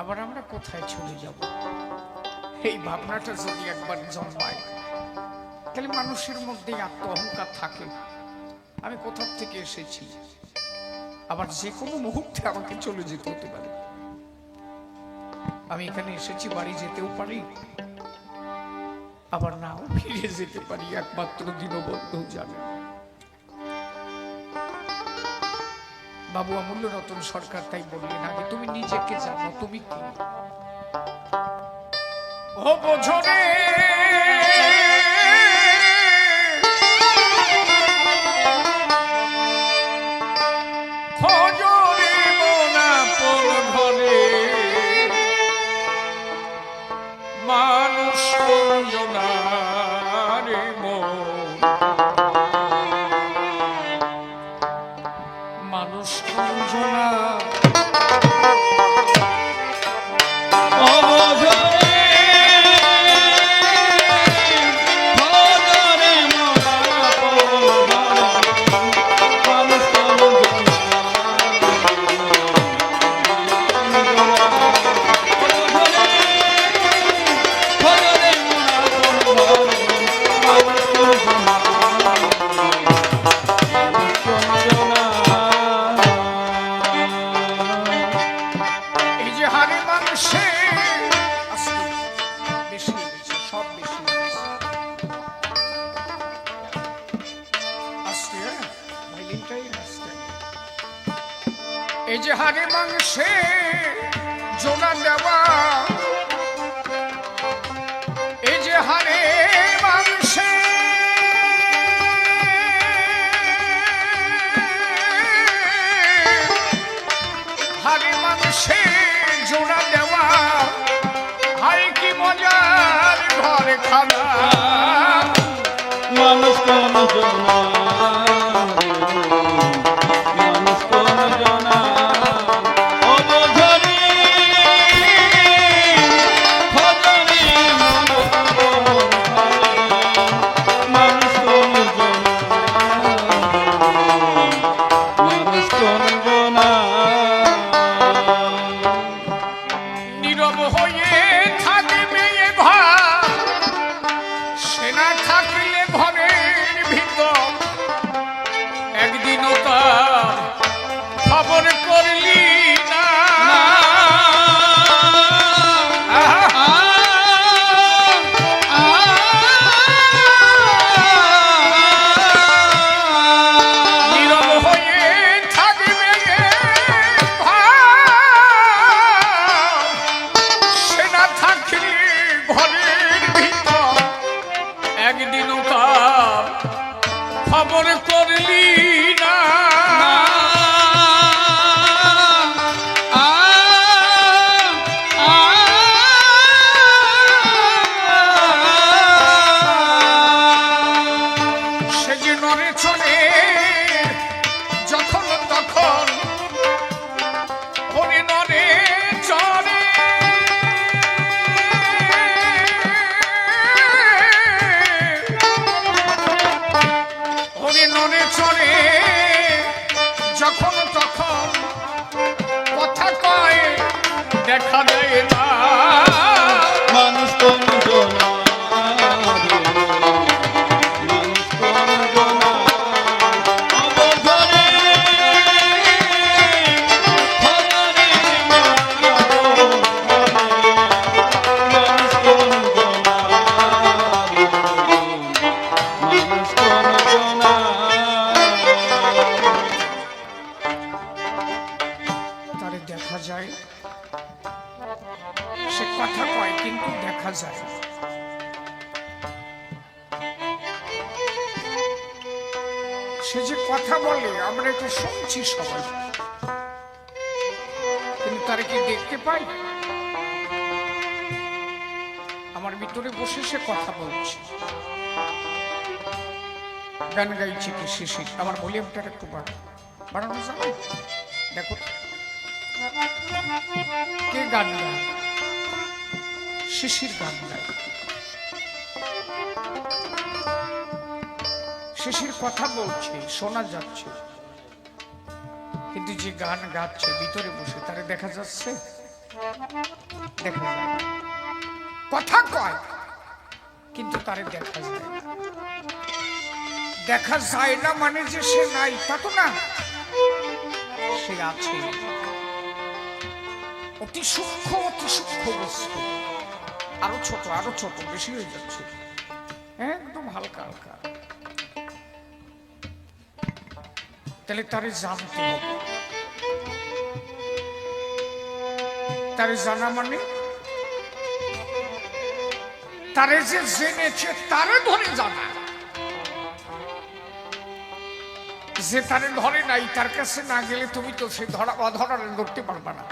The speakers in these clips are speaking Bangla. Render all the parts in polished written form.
আবার আমরা কোথায় চলে যাব। এই ভাবনাটা যদি একবার জন্মায় তাহলে মানুষের মধ্যে আত্ম অহংকার থাকে, আমি কোথা থেকে এসেছি, আবার যে কোনো মুহূর্তে আমাকে চলে যেতে হতে পারে। আমি এখানে এসেছি, বাড়ি যেতেও পারি, আবার নাও ফিরে যেতে পারি, একমাত্র দীনবন্ধু জানে। বাবু অমূল্য রতন সরকার তাই বললেন, আগে তুমি নিজেকে জানো, তুমি কি ও বোঝো রে মানুষ রে মানুষ কঞ্জনা এই যে হাড়ে মাংসে জোড়া দেওয়া, এই যে হাড়ে মাংসে হাড়ে মাংসে জোড়া দেওয়া, হাই কি মজার ঘর খানা মানুষ খবর করলি না। সে যে নড়ে চলে যখন তখন ওরে নড়ে চলে, নড়ে চড়ে যখন তখন কথা কয় দেখা দেয় না মানুষ দেখা যায়, সে কথা কয় কিন্তু দেখা যায়। সে যে কথা বলে আমরা এটা শুনছি সবাই, কিন্তু তারা কি দেখতে পাই? আমার ভিতরে বসে সে কথা বলছে, গান গাইছে কি শিশির, আমার ভলিউমটা একটু বাড়ানো যাবে? দেখো কে গান গায়, শিশির গান গায়। শিশির কথা বলছে, শোনা যাচ্ছে, কিন্তু যে গান গাচ্ছে ভিতরে বসে তারে দেখা যাচ্ছে। দেখা যায় না। কথা কয় কিন্তু তারে দেখা যায় না। দেখা যায় না মানে যে সে নাই তা তো না, সে আছে। অতি সূক্ষ্ম বস্তু, আরো ছোট বেশি হয়ে যাচ্ছে, একদম হালকা হালকা। তাহলে তারে জানতে হবে। তারে জানা মানে তারে যে জেনেছে তারে ধরে জানা। যে তারে ধরে নাই তার কাছে না গেলে তুমি তো সে অধরা ধরতে পারবে না।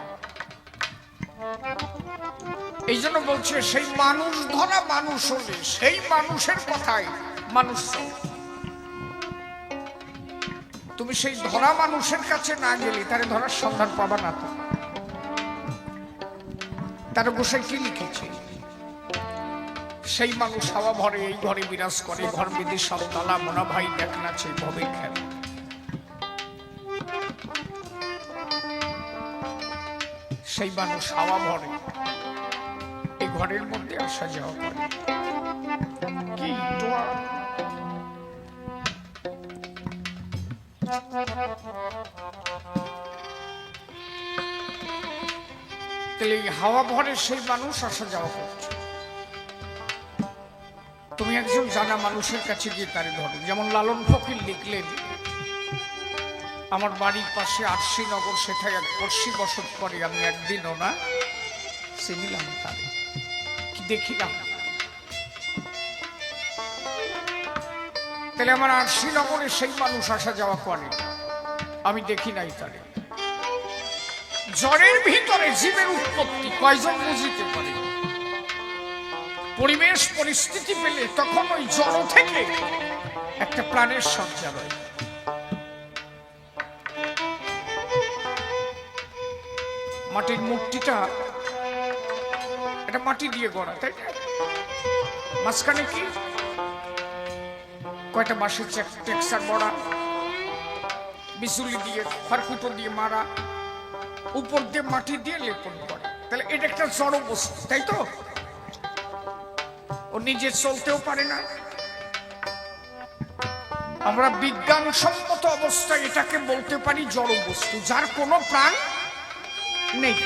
এই জন্য বলছে সেই মানুষ ধরা মানুষ হলে সেই মানুষের কথাই মানুষ। তুমি সেই ধরা মানুষের কাছে না গেলে তারে ধরার সন্ধান পাবা না। তো তার গোসাই কি লিখেছে? সেই মানুষ হাওয়া ভরে এই ঘরে বিরাজ করে, ঘর বিধি সব তালা মোনা ভাই দেখ নাচে ভবে খেলা। সেই মানুষ হাওয়া ভরে এই ঘরের মধ্যে আসা যাওয়া করে। কি তাহলে হাওয়া ভরে সেই মানুষ আসা যাওয়া করছে। তুমি একজন জানা মানুষের কাছে গিয়ে তারে ধরো। যেমন লালন ফকির লিখলেন, আমার বাড়ির পাশে আরশিনগর, সেটাই এক পড়শি বসত করে, আমি একদিনও না চিনিলাম তারে, কি দেখিলাম। তাহলে আমার আরশিনগরে সেই মানুষ আসা যাওয়া করে, আমি দেখি নাই তারে। জ্বরের ভিতরে জীবের উৎপত্তি কয়জন বুঝিতে পারে? পরিবেশ পরিস্থিতি পেলে তখন ওই জড় থেকে একটা প্রাণের সঞ্চার হয়। মাটির মূর্তিটা এটা মাটি দিয়ে গড়া, তাই না? মাঝখানে কি কয়টা বাঁশের টেক্সচার বড়া, বিচুলি দিয়ে খড়কুটো দিয়ে মারা, উপর দিয়ে মাটি দিয়ে লেপন করে। তাহলে এটা একটা জড় বস্তু, তাই তো? ও নিজে চলতেও পারে না। আমরা বিজ্ঞানসম্মত অবস্থায় এটাকে বলতে পারি জড় বস্তু, যার কোনো প্রাণ নেই।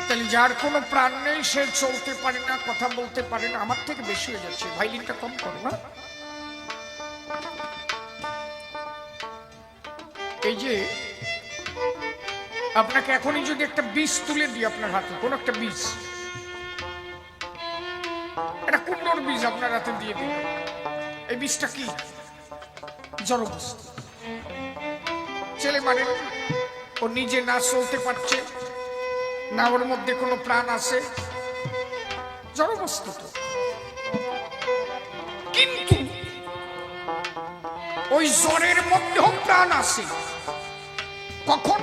তাহলে যার কোনো প্রাণ নেই, সে চলতে পারে না, কথা বলতে পারে না। আমার থেকে বেশি হয়ে যাচ্ছে, ভাইলিনটা কম করো না। এই যে আপনাকে এখনই যদি একটা বীজ তুলে দিই আপনার হাতে, কোন একটা বীজ, একটা কুমড়োর বীজ আপনার হাতে দিয়ে দিই, এই বীজটা কি? জড় বস্তু। ছেলে মানে ও নিজে না চলতে পারছে না, ওর মধ্যে কোনো প্রাণ আছে, জড় বস্তু তো। কিন্তু ওই জ্বরের মধ্যেও প্রাণ আছে। কখন?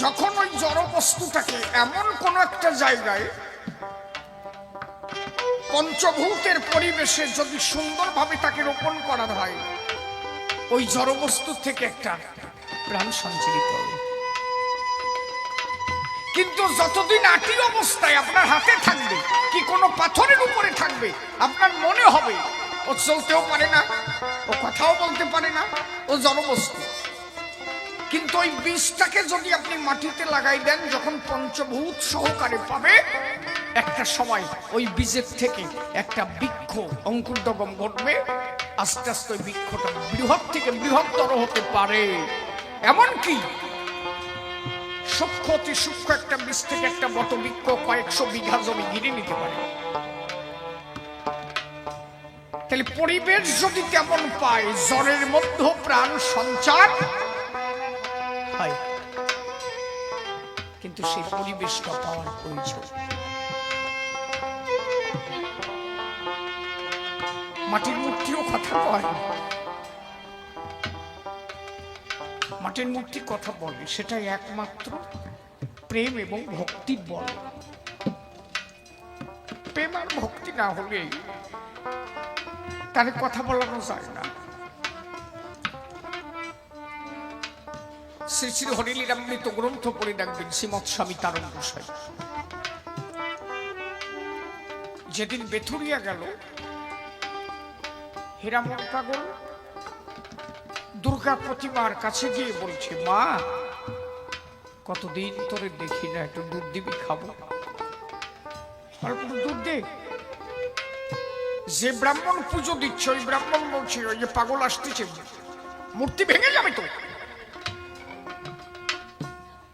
যখন ওই জড় বস্তুটাকে এমন কোন একটা জায়গায় পঞ্চভূতের পরিবেশে যদি সুন্দরভাবে তাকে রোপণ করা হয়, ওই জড় বস্তু থেকে একটা প্রাণ সঞ্চারিত হবে। কিন্তু যতদিন আটি অবস্থায় আপনার হাতে থাকবে কি কোনো পাথরের উপরে থাকবে, আপনার মনে হবে ও চলতেও পারে না, ও কথাও বলতে পারে না, ও জড় বস্তু। কিন্তু ওই বীজটাকে যদি আপনি মাটিতে লাগাই দেন, যখন পঞ্চভূত সহকারে পাবে, একটা সময় ওই বীজের থেকে একটা বৃক্ষ অঙ্কুরোদ্গম ঘটবে। আস্তে আস্তে ওই বৃক্ষটা বৃহৎ থেকে বৃহত্তর হতে পারে। এমনকি সূক্ষ্ম অতি সূক্ষ্ম একটা বীজ থেকে একটা বট বৃক্ষ কয়েকশো বিঘা জমি ঘিরে নিতে পারে। তাহলে পরিবেশ যদি তেমন পায়, জ্বরের মধ্যে প্রাণ সঞ্চার হয়। কিন্তু সেই পরিবেশটা পাওয়ার প্রয়োজন। মাটির মূর্তিও কথা কয়, মাটির মূর্তি কথা বলে, সেটা একমাত্র প্রেম এবং ভক্তির বলে। প্রেম আর ভক্তি না হলে তারে কথা বলানো যায় না। শ্রী শ্রী হরিলীলামৃত গ্রন্থ পড়ে ডাকবেন শ্রীমৎ স্বামী তারক গোসাই। যেদিন বেথুরিয়া গেল, হীরামন পাগল দুর্গা প্রতিমার কাছে গিয়ে বলছে, মা কতদিন তোরে দেখি না, একটু দুধ দিবি, খাবো। অল্প দুধ দে। যে ব্রাহ্মণ পুজো দিচ্ছে ওই ব্রাহ্মণ বলছে, ওই যে পাগল আসতেছে, মূর্তি ভেঙে যাবে তো,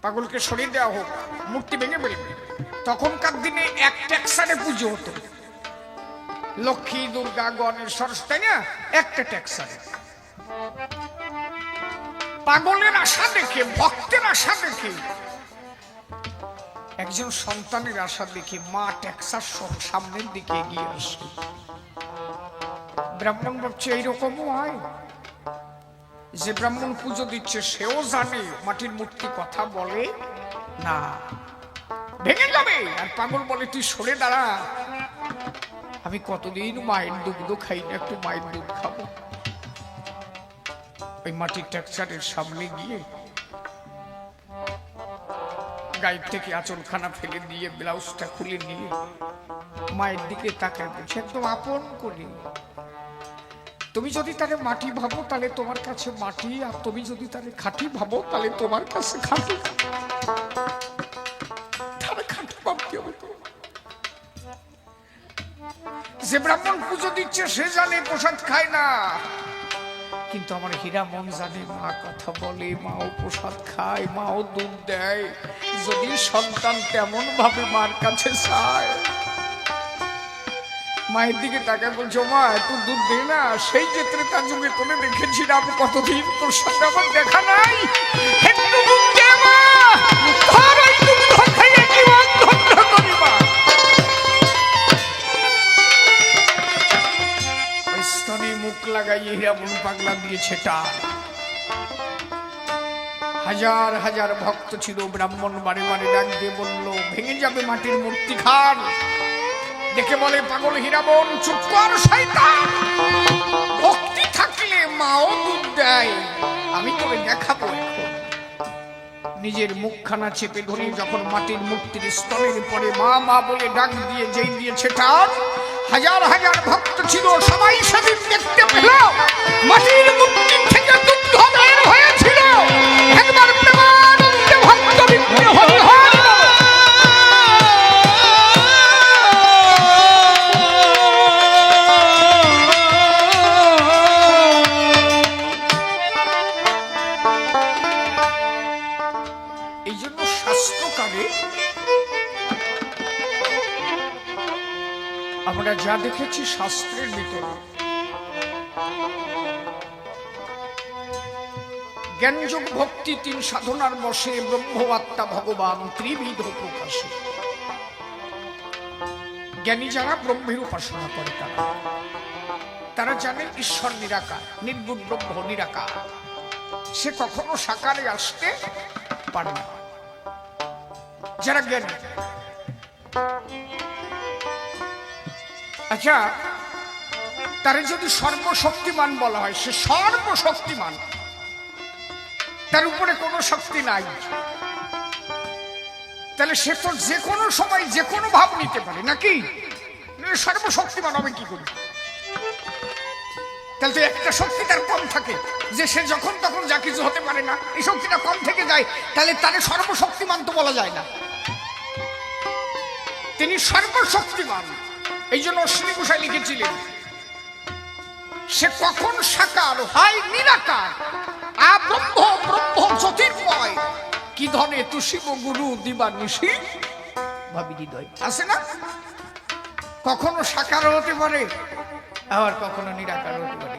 পাগলকে সরিয়ে দেওয়া হোক, মূর্তি ভেঙে বেরোবে। তখনকার দিনে এক ট্যাক্সারে পুজো হতো, লক্ষ্মী দুর্গা গণেশ সরস্বতী না, একটা ট্যাক্সারে। পাগলের আশা দেখে, ভক্তের আশা দেখে, একজন সন্তানের আশা দেখে মা ট্যাক্সার সামনের দিকে এগিয়ে আসে। ব্রাহ্মণ ভাবছে এইরকমও হয়। যে ব্রাহ্মণ পুজো দিচ্ছে সেও জানে মাটির মূর্তি কথা বলে না, ভেঙে যাবে। আর পাগল বলে, তুই সরে দাঁড়া, আমি কতদিন মায়ের দুগ্ধ খাই না, একটু মায়ের দুধ খাবো। ওই মাটির ট্যাক্সারের সামনে গিয়ে গায়ের থেকে আঁচলখানা ফেলে দিয়ে ব্লাউজটা খুলে নিয়ে মায়ের দিকে তাকায় বলছে একদম আপন করে, তুমি যদি তারে মাটি ভাবো তাহলে তোমার কাছে মাটি, আর তুমি যদি তারে খাঁটি ভাবো তাহলে তোমার কাছে খাঁটি। খাঁটি ভাবতে হবে তো। যে ব্রাহ্মণ পুজো দিচ্ছে সে জানে প্রসাদ খায় না, কিন্তু আমার হীরামন জানে মা কথা বলে, মাও প্রসাদ খায়, মাও দুধ দেয়। যদি সন্তান তেমন ভাবে মার কাছে চায়, মায়ের দিকে তাকায় বলছো, মা একটু দুধ দে না, সেই ক্ষেত্রে তার যুগে করে রেখেছিলাম, কতদিন তোর সাথে আমার দেখা নাই, একটু দুধ দে মা, তোর ওই দুধ খাইয়ে জীবন ধন্য করি মা। ওই স্তনে মুখ লাগাইয়ে হীরামন পাগলা দিয়েছে টান। হাজার হাজার ভক্ত ছিল, ব্রাহ্মণ বারে বারে ডাক দিয়ে বলল, ভেঙে যাবে মাটির মূর্তি খান। দেখে বলে পাগল, হীরামন চুপ কর শয়তান, ভক্তি থাকলে মাও দুধ দেয়, আমি তোরে দেখাবো এখন। নিজের মুখখানা চেপে ধরে যখন মাটির মূর্তির স্তনের পরে মা মা বলে ডাক দিয়ে যেই দিয়েছে টান, হাজার হাজার ভক্ত ছিল, সবাই সেদিন দেখতে পেল মাটির মূর্তি থেকে দুধ বের হয়েছিল। একবার প্রেমানন্দে ভক্ত বিঘ্ন হল। এই জন্য শাস্ত্রকারে আমরা যা দেখেছি শাস্ত্রের ভিতরে, জ্ঞানযোগ ভক্তি তিন সাধনার বসে, ব্রহ্ম আত্মা ভগবান ত্রিবিধ প্রকাশে। জ্ঞানী যারা ব্রহ্মের উপাসনা করে, তারা জানে ঈশ্বর নিরাকার, নির্গুণ ব্রহ্ম নিরাকার, সে কখনো সাকারে আসতে পারে না। যারা জ্ঞানী, আচ্ছা তারে যদি সর্বশক্তিমান বলা হয়, সে সর্বশক্তিমান, তার উপরে কোনো শক্তি নাই, তাহলে সে তো যে কোনো সময় যে কোনো ভাব নিতে পারে নাকি? সর্বশক্তিমান হবে কি করে? তাহলে তো একটা শক্তি তার কম থাকে, যে সে যখন তখন যা কিছু হতে পারে না, এই শক্তিটা কম থেকে যায়, তাহলে তারে সর্বশক্তিমান তো বলা যায় না। তিনি সর্বশক্তিমান। এই জন্য অশ্বিনী গোসাই লিখেছিলেন, সে কখন সাকার হয় নিরাকার, আ ব্রহ্ম ব্রহ্ম জ্যোতির্ময়, কি ধনে তু শিব গুরু দিবা নিশি ভাবি হৃদয়। আছে না? কখনো সাকার হতে পারে, আবার কখনো নিরাকার হতে পারে।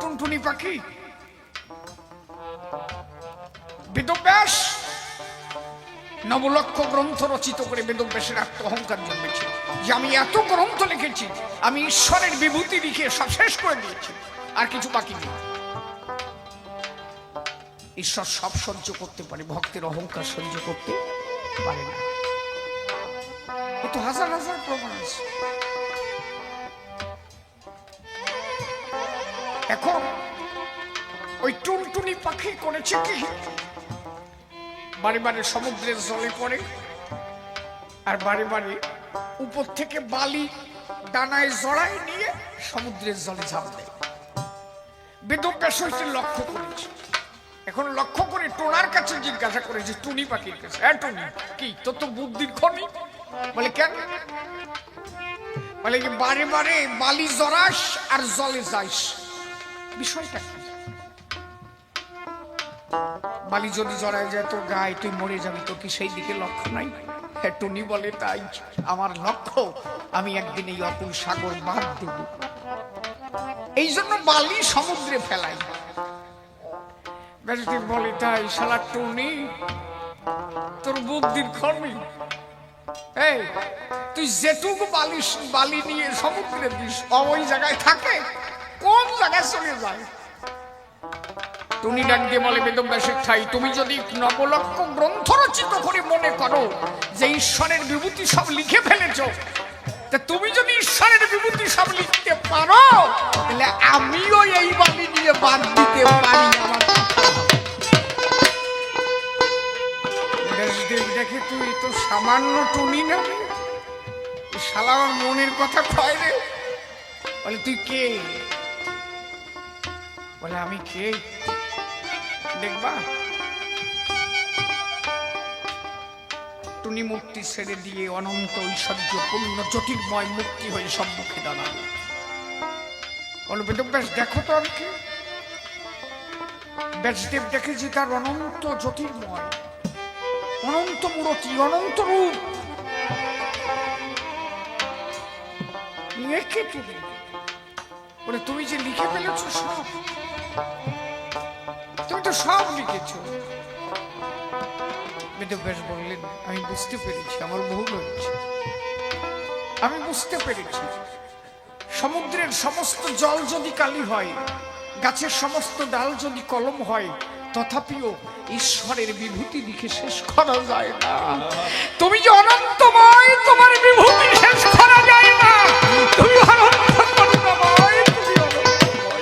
টুনটুনি পাখি বেদব্যাস নবলক্ষ গ্রন্থ রচিত করে বেদব্যাসের আত্ম অহংকার জন্মেছে যে আমি এত গ্রন্থ লিখেছি, আমি ঈশ্বরের বিভূতি লিখে সব শেষ করে দিয়েছি, আর কিছু বাকি নেই। ঈশ্বর সব সহ্য করতে পারে, ভক্তের অহংকার সহ্য করতে পারে না। এত হাজার হাজার প্রমাণ আছে। টুনি পাখি করেছে কি, বারে বারে সমুদ্রের জলে পড়ে আর বারে বারে উপর থেকে বালি ডানায় জড়ায় নিয়ে সমুদ্রের জলে ঝাঁপ দেয়। বেদব্যাস হইতে লক্ষ্য করেছে। এখন লক্ষ্য করে টোনার কাছে জিজ্ঞাসা করেছে, টুনি পাখির কাছে, হ্যাঁ টুনি কি তোর তো বুদ্ধির খনি? বলে কেন? বলে যে বারে বারে বালি জড়াস আর জলে যাইস, বিষয়টা কি? বালি যদি জড়ায় যায় তোর গায়ে, তুই মরে যাবি, তো কি সেই দিকে লক্ষ্য নাই? হ্যাঁ টুনি বলে তাই আমার লক্ষ্য, আমি একদিন এই অতুল সাগর বাদ দেব, এই জন্য বালি সমুদ্রে ফেলাই। ব্যাসদেব বলে তাই শালা টুনি, তোর বুদ্ধির খনি। এই তুই যেটুকু বালি নিয়ে সমুদ্রে দিস, ওই জায়গায় থাকে, কোন জায়গায় চলে যায়? টুনি ডাক দিয়ে বলে, বেদব্যাসের ঠাই, তুমি যদি নবলক্ষ গ্রন্থ রচিত করে মনে করো যে ঈশ্বরের বিভূতি সব লিখে ফেলেছ, তা তুমি যদি ঈশ্বরের বিভূতি সব লিখতে পারো, তাহলে আমিও এই বালি নিয়ে বাদ দিতে পারি। আমার ব্যাসদেব দেখে তুই তো সামান্য টুনি না, শালা আমার মনের কথা কয় রে। বলে তুই কে? বলে আমি কে দেখবা? টুনি মুক্তি ছেড়ে দিয়ে অনন্ত ঐশ্বর্যপূর্ণ জ্যোতির্ময় মুক্তি হয়ে সম্মুখে দাঁড়াল। বলো বেদব্যাস দেখো তো আমি কে? ব্যাসদেব দেখে যে তার অনন্ত জ্যোতির্ময়, অনন্ত মূরতি, অনন্ত রূপ। কে তুমি? বলে তুমি যে লিখে ফেলেছ সব, তুমি তো সব লিখেছ। বেদব্যাস বললেন, আমি বুঝতে পেরেছি আমার ভুল হয়েছে, আমি বুঝতে পেরেছি সমুদ্রের সমস্ত জল যদি কালি হয়, গাছের সমস্ত ডাল যদি কলম হয়, তথাপিও ঈশ্বরের বিভূতি লিখে শেষ করা যায় না। তুমি যে অনন্তময়, তোমার বিভূতি শেষ করা যায় না। তুমি অনন্তময়, তুমি অনন্তময়।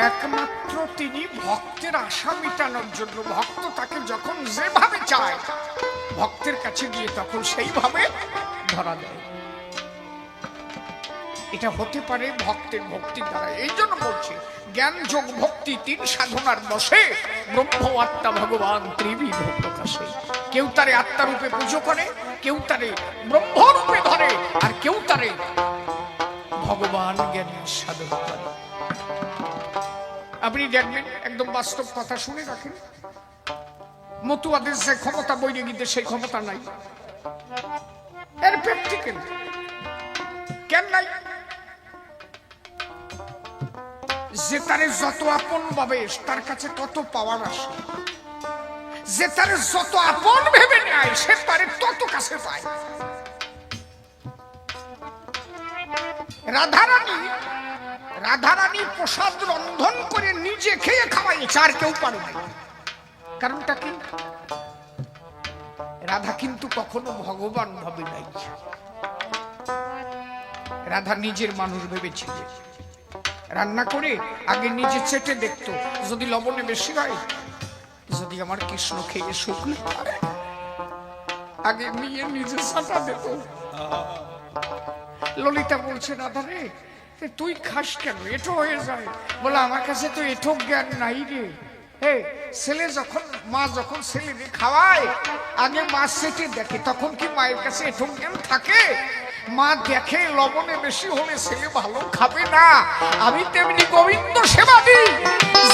একমাত্র তিনি ভক্তের আশা মেটানোর জন্য, ভক্ত তাকে যখন যেভাবে চায় ভক্তের কাছে গিয়ে তখন সেইভাবে ধরা দেয়। এটা হতে পারে ভক্তের ভক্তি দ্বারা। এই জন্য বলছে জ্ঞান যোগ ভক্তি তিন সাধনার বসে, ব্রহ্ম আত্মা ভগবান ত্রিবিধ প্রকাশে। কেউ তারে আত্মারূপে পুজো করে, কেউ তারে ব্রহ্মরূপে ধরে, আর কেউ তারে ভগবান জ্ঞানের সাধন করে। আপনি দেখবেন, একদম বাস্তব কথা শুনে রাখেন, মতুয়াদের যে ক্ষমতা, বৈরাগীদের সেই ক্ষমতা নাই। এর প্র্যাকটিক্যাল কেন নাই? যে তারে যত আপন ভাবে তার কাছে তত পাওয়ার আসে, যে তারে যত আপন ভেবে নেয় সে তারে তত কাছে পায়। রাধারানী প্রসাদ রন্ধন করে নিজে খেয়ে খাওয়াইছে, আর কেউ পারে না। কারণটা কি? রাধা কিন্তু কখনো ভগবান ভাবে নাই, রাধা নিজের মানুষ ভেবেছিল। রান্না করে আগে নিজে চেটে দেখতো, যদি লবণে বেশি হয়, যদি আমার কৃষ্ণ খেয়ে শুকনো আগে নিয়ে নিজে সাঁটা দিত। ললিতা বলছে, রাধা রে তুই খাস কেন, এটো হয়ে যায়। বলে আমার কাছে তো এটো জ্ঞান নাই রে। ছেলে যখন, মা যখন ছেলে খাওয়ায়, আগে মা চেটে দেখে, তখন কি মায়ের কাছে এটো জ্ঞান থাকে? মা দেখে লবণে বেশি হলে ছেলে ভালো খাবে না। আমি তেমনি গোবিন্দ সেবা দিই,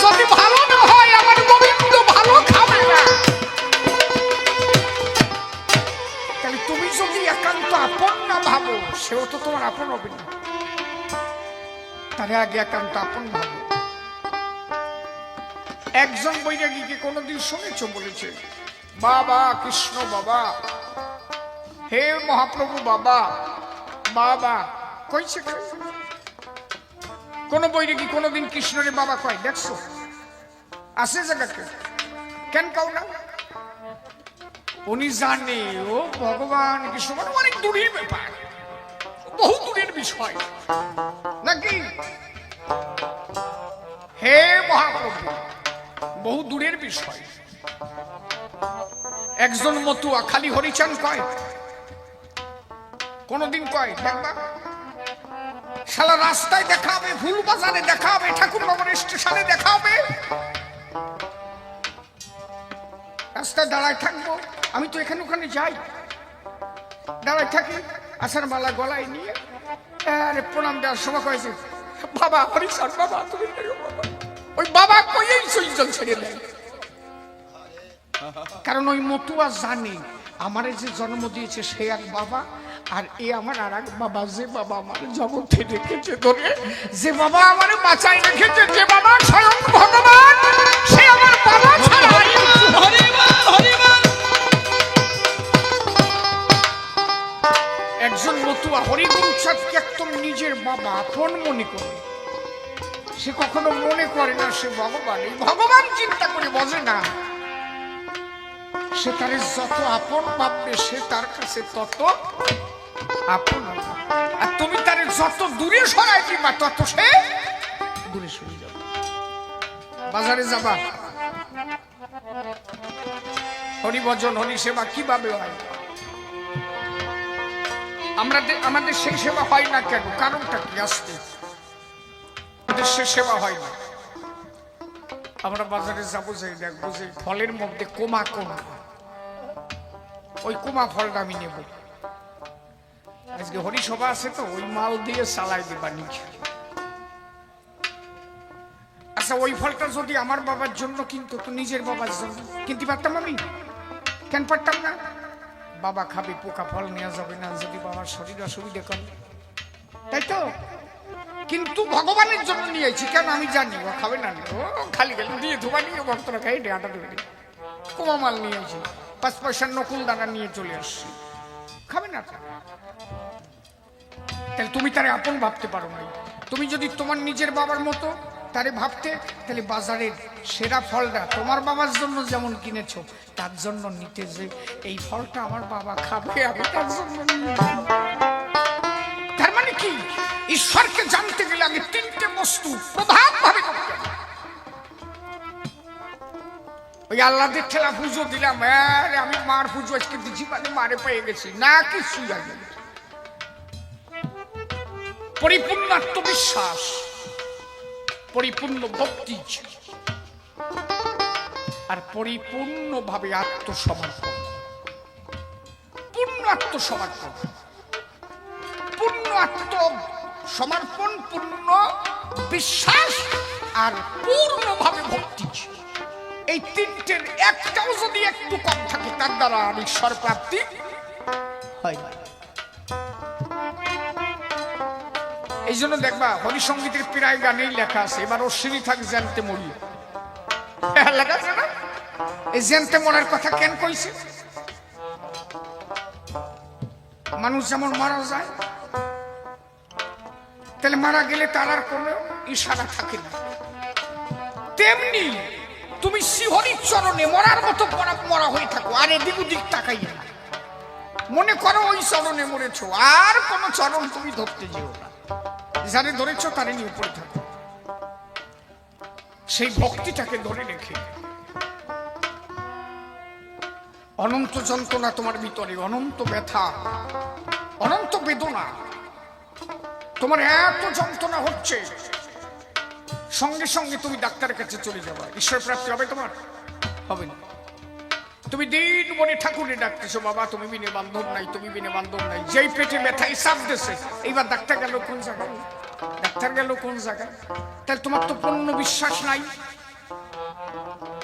যদি ভালো না হয় আমার গোবিন্দ ভালো খাবে না। তাহলে তুমি যদি একান্ত আপন না ভাবো, সেও তো তোমার আপন হবে না। তাহলে আগে একান্ত আপন ভাবো। একজন বৈরাগীকে কোনদিন শুনেছ বলেছে, বাবা কৃষ্ণ বাবা, হে মহাপ্রভু বাবা, বাবা কইছে? কোন বৈরাগী কোনদিন কৃষ্ণরে বাবা কয় দেখছো? আছে জায়গাকে কেন কাউ না? উনি জানে ও ভগবান কৃষ্ণ অনেক দূরের ব্যাপার, বহু দূরের বিষয় নাকি? হে মহাপ্রভু, বহু দূরের বিষয়। একজন মতুয়া খালি হরিচান কয়, কোনদিন কয় দেখবা শালা রাস্তায় দেখা হবে, ফুল বাজারে দেখা হবে, ঠাকুরনগর স্টেশনে দেখা হবে, রাস্তায় দাঁড়ায় থাকবো। আমি তো এখানে ওখানে যাই, দাঁড়ায় থাকি, আসার মালা গলায় নিয়ে আরে প্রণাম দেওয়ার সময় কয়েছে বাবা হরিচান বাবা তুমি বাবা, ওই বাবা কইয়েই চৈজল ছেড়ে দেয়। কারণ ওই মতুয়া জানে আমারে যে জন্ম দিয়েছে সে এক বাবা, আর এ আমার আর এক বাবা, যে বাবা আমার জগতে রেখেছে ধরে, যে বাবা আমার বাঁচাই রেখেছে, যে বাবা স্বয়ং ভগবান, সে আমার বাবা ছাড়া। একজন মতুয়া হরিগুরু চাঁদকে একদম নিজের বাবা আপন মনে করে। সে কখনো মনে করে না সে ভগবান, এই ভগবান চিন্তা করে বোঝে না। সে তার যত আপন ভাববে সে তার কাছে তত আপন, আর তুমি তার যত দূরে সরাই দিবা তত সে দূরে সরে যাবে। বাজারে যাবা, হরিভজন হরি সেবা কিভাবে হয়? আমাদের সেই সেবা হয় না কেন? কারণটা কি? আসতে আমাদের সে সেবা হয় না। আমরা বাজারে যাবো, যাই দেখবো যে ফলের মধ্যে কোমা কোমা, ওই কোমা ফলটা আমি নেব। আজকে হরিসভা আছে তো ওই মাল দিয়ে চালাই দেবা নিচে। আচ্ছা ওই ফলটা যদি আমার বাবার জন্য কিন্তু, তো নিজের বাবার জন্য কিনতে পারতাম আমি? কেন পারতাম না? বাবা খাবে, পোকা ফল নেওয়া যাবে না যদি বাবার শরীর অসুবিধা করে, তাই তো? কিন্তু ভগবানের জন্য নিয়েছি, কেন আমি জানি ও খাবে না, ও খালি গেল দিয়ে ধোবা নিয়ে ভক্তরা খাই আটা ধরে কোমা মাল নিয়েছি, 5 পয়সার নকুল দানা নিয়ে চলে আসছি, খাবে না। তাহলে তুমি তারে আপন ভাবতে পারো না। তুমি যদি তোমার নিজের বাবার মতো তারে ভাবতে, তাহলে বাজারের সেরা ফলটা তোমার বাবার জন্য যেমন কিনেছো তার জন্য নিতে, যে এই ফলটা আমার বাবা খাবে আমি তার জন্য। তার মানে কি? ঈশ্বরকে জানতে গেলে আগে 3টে বস্তু প্রধান ভাবে করতে হবে। ওই আল্লাহদের ঠেলা পুজো দিলাম, আমি মার পুজো আজকে দিচ্ছি মানে মারে পেয়ে গেছি না, কিছু জানি। পরিপূর্ণ আত্মবিশ্বাস, পরিপূর্ণ ভক্তি, আর পরিপূর্ণ ভাবে আত্মসমর্পণ। পূর্ণ আত্মসমর্পণ, পূর্ণ আত্মসমর্পণ, পূর্ণ বিশ্বাস আর পূর্ণভাবে ভক্তি। এই 3টের একটাও যদি একটু কম থাকে তার দ্বারা আর ঈশ্বর প্রাপ্তি হয় না। এই জন্য দেখবা হরিসঙ্গীতের প্রায় গানেই লেখা আছে এবার অশ্বিনী থাক জানতে মরি, লেখা আছে না? এই জানতে মরার কথা কেন কইছে? মানুষ যেমন মারা যায়, তাহলে মারা গেলে তার আর কোনো ইশারা থাকে না, তেমনি তুমি শ্রীহরির চরণে মরার মতো মরা হয়ে থাকো, আর এদিক ওদিক তাকাই না, মনে করো ওই চরণে মরেছ, আর কোন চরণ তুমি ধরতে যেও না, যারে ধরেছ তারে নিয়ে পড়ে থাকো। সেই ভক্তিটাকে ধরে রেখে অনন্ত যন্ত্রণা তোমার ভিতরে, অনন্ত ব্যথা, অনন্ত বেদনা, তোমার এত যন্ত্রণা হচ্ছে, সঙ্গে সঙ্গে তুমি ডাক্তারের কাছে চলে যাবা, ঈশ্বর প্রাপ্তি হবে? তোমার হবে না। তুমি দিন মনে ঠাকুরে ডাকতেছো, বাবা তুমি বিনে বান্ধব নাই, তুমি বিনে বান্ধব নাই, যেই পেটে ব্যথা চাপ দিছে, এইবার ডাক্তার গেল কোন জায়গায়, ডাক্তার গেল কোন জায়গায়? তাহলে তোমার তো পূর্ণ বিশ্বাস নাই।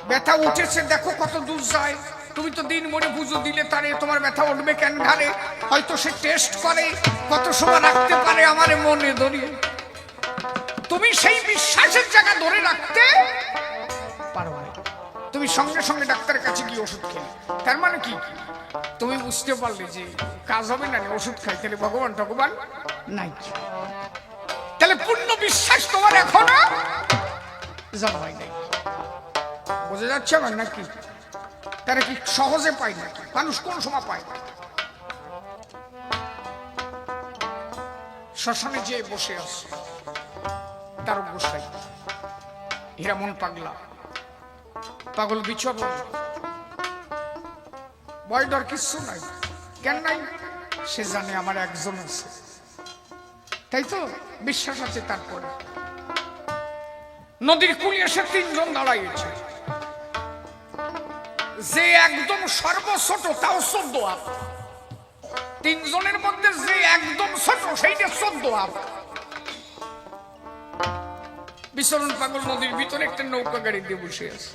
ব্যথা উঠেছে দেখো কত দূর যায়, তুমি তো দিন মনে পুজো দিলে তারে তোমার ব্যথা উঠবে কেন ঘাড়ে? হয়তো সে টেস্ট করে কত সময় রাখতে পারে আমারে মনে ধরিয়ে, তুমি সেই বিশ্বাসের জায়গা ধরে রাখতে পারো না, তুমি সঙ্গে সঙ্গে ডাক্তারের কাছে গিয়ে ওষুধ খেলে। তার মানে কি? তুমি বুঝতে পারলে যে কাজ হবে না, ওষুধ খাই, তাহলে ভগবান ভগবান নাই। তাহলে পূর্ণ বিশ্বাস তোমার এখনো জন্মায় নাই। বোঝা যাচ্ছে আমার নাকি? তারা কি সহজে পায় নাকি? মানুষ কোন সময় পায় না? শ্মশানে যেয়ে বসে আছে তার গোসাই হীরামন পাগলা, পাগল বিচরণ, ভয় ডর কিচ্ছু নাই। কেন নাই? সে জানে আমার একজন আছে, তাই তো বিশ্বাস আছে। তারপরে নদীর কূলে এসে তিনজন দাঁড়াইছে। যে একদম সর্বছোট তাও 14 হাত, তিনজনের মধ্যে যে একদম ছোট সেইটা 14 হাত। বিচরণ পাগল নদীর ভিতরে একটা নৌকা গাড়ি দিয়ে বসে আছে।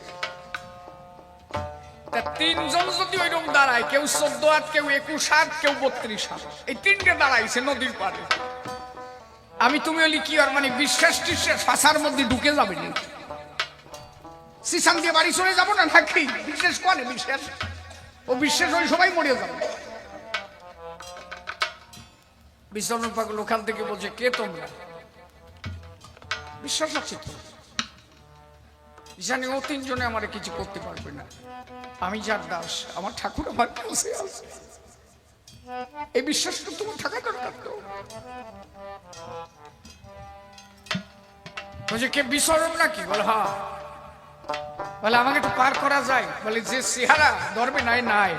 তা তিনজন যদি ওইরকম দাঁড়ায়, কেউ 14 হাত, কেউ 21 হাত, কেউ 32 হাত, এই তিনটে দাঁড়াইছে নদীর পাড়ে। আমি তুমি হলি কি আর মানে বিশ্বাস টিশ্বাস ফাঁসার মধ্যে ঢুকে যাবে না, সিসান দিয়ে বাড়ি চলে যাবো না নাকি? বিশ্বাস করে বিশ্বাস, ও বিশ্বাস ওই সবাই মরে যাবে। বিচরণ পাগল ওখান থেকে বলছে, কে তোমরা? বিশ্বাস আছে তো, জানি ও তিনজনে আমার কিছু করতে পারবে না। আমি যার দাস, আমার ঠাকুর আমার কাছে আছে, এই বিশ্বাসটা তোমার থাকা দরকার তো। বলছে, কে বিচরণ নাকি? বলে হ্যাঁ। বলে আমাকে একটু পার করা যায়? বলে যে চেহারা ধরবে নাই নাই।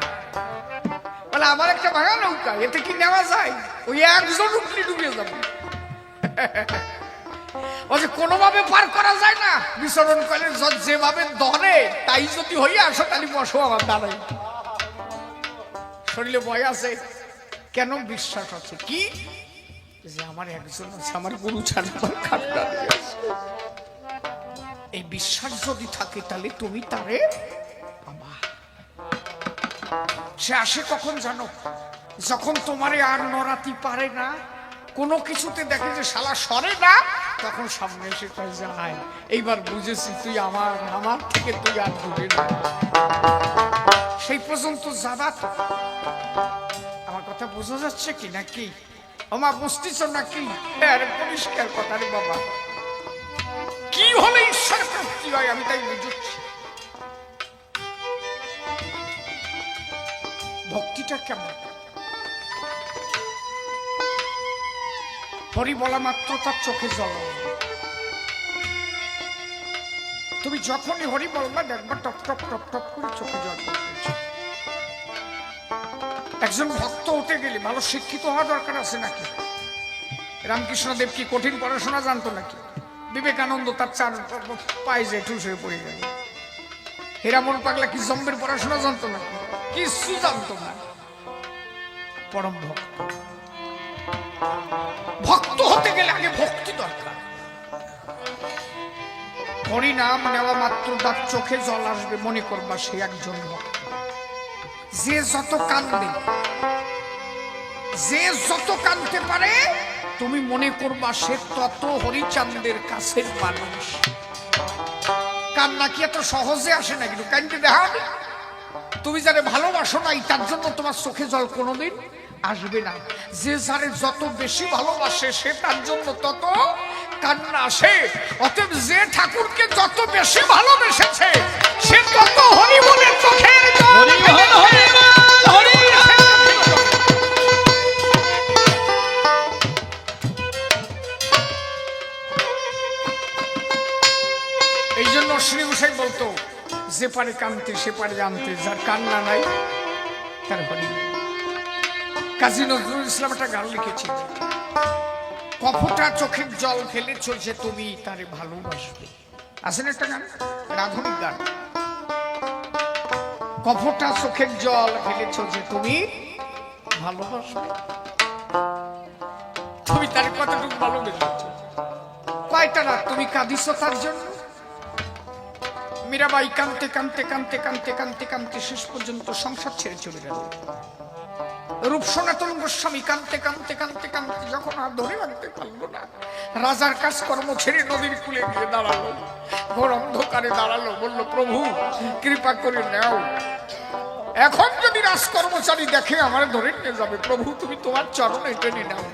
বলে আমার একটা ভাঙা নৌকা, এতে কি নেওয়া যায়? ওই একজন উঠলি ডুবে যাবে। বলছে কোনোভাবে পার করা যায় না? বিচরণ করে যেভাবে ধরে তাই যদি হইয়া আসো তাহলে বসো আমার দাঁড়াই। শরীরে ভয় আছে, কেন? বিশ্বাস আছে। কি? যে আমার একজন আছে, আমার গুরু ছাড়া এই বিশ্বাস যদি থাকে তাহলে তুমি তারে বাবা। সে আসে কখন জানো? যখন তোমারে আর নড়াতে পারে না, কোনো কিছুতে দেখে যে শালা সরে না, তখন সামনে এসে কয় যায়, এইবার বুঝেছি তুই আমার, আমার থেকে তুই আর দূরে না। সেই পর্যন্ত যাবা তো। আমার কথা বোঝা যাচ্ছে কি নাকি? আমার বুঝতেছ নাকি? আরে পরিষ্কার কথা রে বাবা। কি হলে ঈশ্বর প্রাপ্তি হয় আমি তাই বুঝছি। ভক্তিটা কেমন? হরি বলা মাত্র তার চোখে জল। তুমি যখনই হরি বলবা দেখবা টপ টপ টপ টপ করে চোখে জল পড়ছে। একজন ভক্ত হতে গেলে ভালো শিক্ষিত হওয়া দরকার আছে নাকি? রামকৃষ্ণ দেব কি কঠিন পড়াশোনা জানতো নাকি? বিবেকানন্দ তার 4 পায়ে যে ঠুসে পড়ে গেল। হীরামন পাগলা কি জম্বের পড়াশোনা জানতো নাকি? কিছু জানতো না। পরম ভক্ত। ভক্ত হতে গেলে আগে ভক্তি দরকার। হরি নাম নেওয়া মাত্র তার চোখে জল আসবে, মনে করবা সে একজন ভক্ত। যে যত কান্দে, যে যত কাঁদতে পারে, তুমি মনে করবা সে তত হরিচাঁদের কাছের মানুষ। কান্না কি এত সহজে আসে না? কিন্তু কান্দতে দেখা হবে। তুমি যারে ভালোবাসো নাই তার জন্য তোমার চোখে জল কোনোদিন আসবে না। যে যারে যত বেশি ভালোবাসে সে তার জন্য তত কান্না আসে। অতএব যে ঠাকুরকে যত বেশি ভালোবেসেছে সে তত হরি বলে চোখের জল। এই জন্য শ্রী গোসাই বলতো, যে পারে কাঁদতে সে পারে জানতে, যার কান্না নাই তার হরি নাই। কাজী নজরুল ইসলাম একটা গান লিখেছিল, কপটা চোখের জল ফেলে চলছে তুমি তারে ভালোবাসবে। আসেন একটা গান, আধুনিক গান। কপটা চোখের জল ফেলে চলছে তুমি ভালোবাসবে। তুমি তার কতটুকু ভালোবেসেছ? কয়টা রাত তুমি কাঁদিস তার জন্য? মীরাবাই কাঁদতে কাঁদতে কাঁদতে কাঁদতে কাঁদতে কাঁদতে শেষ পর্যন্ত সংসার ছেড়ে চলে গেল। রূপ সনাতন গোস্বামী কাঁদতে কাঁদতে কাঁদতে কাঁদতে যখন আর ধরে রাখতে পারলো না, রাজার কাজকর্ম ছেড়ে নদীর কূলে গিয়ে দাঁড়ালো, ঘোর অন্ধকারে দাঁড়ালো, বলল প্রভু কৃপা করে নাও, এখন যদি রাজকর্মচারী দেখে আমার ধরে নিয়ে যাবে, প্রভু তুমি তোমার চরণে টেনে নাও।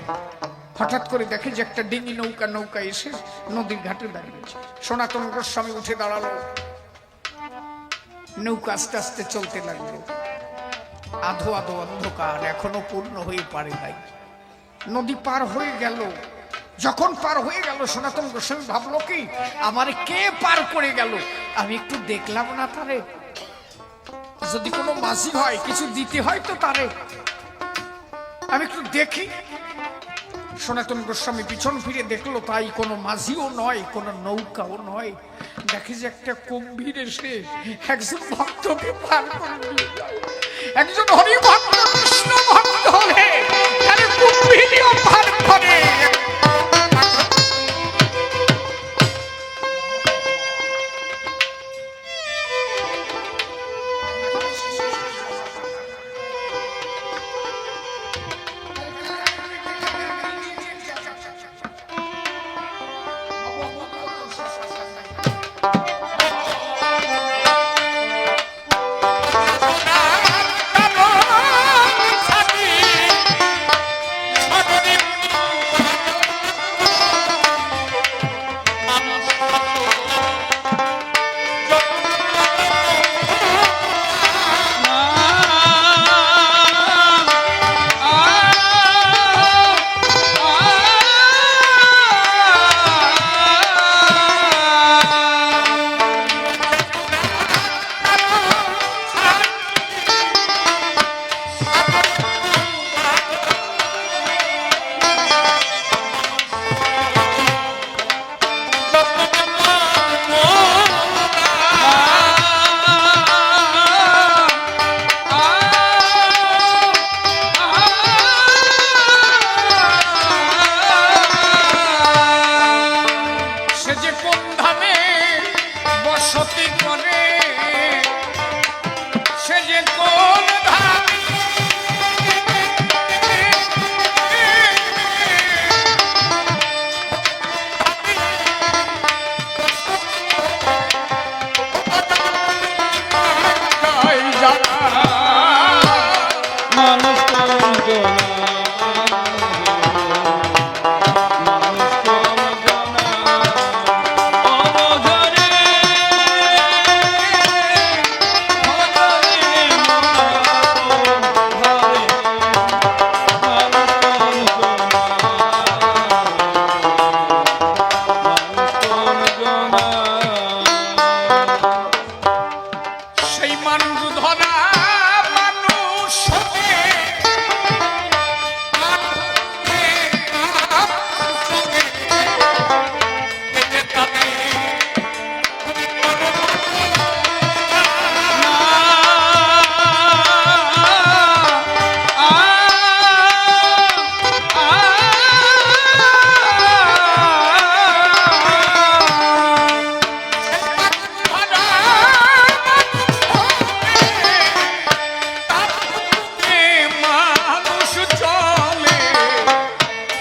হঠাৎ করে দেখে যে একটা ডিঙি নৌকা এসে নদীর ঘাটে দাঁড়িয়েছে। সনাতন গোস্বামী উঠে দাঁড়ালো, নৌকা আস্তে আস্তে চলতে লাগলো। আধো আধো অন্ধকার, এখনো পূর্ণ হয়ে পারে নাই। নদী পার হয়ে গেল। যখন পার হয়ে গেল সনাতন গোস্বামী ভাবলো কি, আমারে কে পার করে গেল, আমি একটু দেখলাম না তারে, যদি কোনো মাঝি হয় কিছু দিতে হয় তো তারে, আমি একটু দেখি। সনাতন গোস্বামী পিছন ফিরে দেখলো, তাই কোনো মাঝিও নয়, কোনো নৌকাও নয়, দেখে যে একটা কুম্ভীর এসে একজন ভক্তকে পার করে নিয়ে যায়। একজন হরি ভক্ত কৃষ্ণ ভক্ত হলে তাহলে কুম্ভীরও পার করে।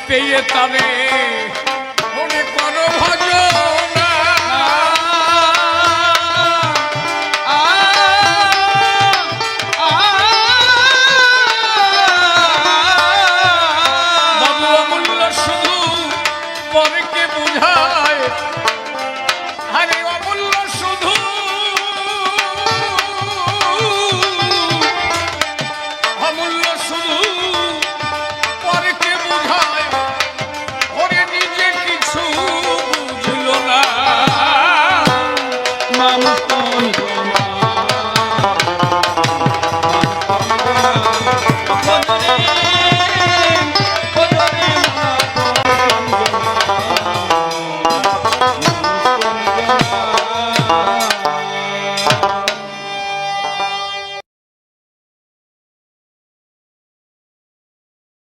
পেয়ে তবে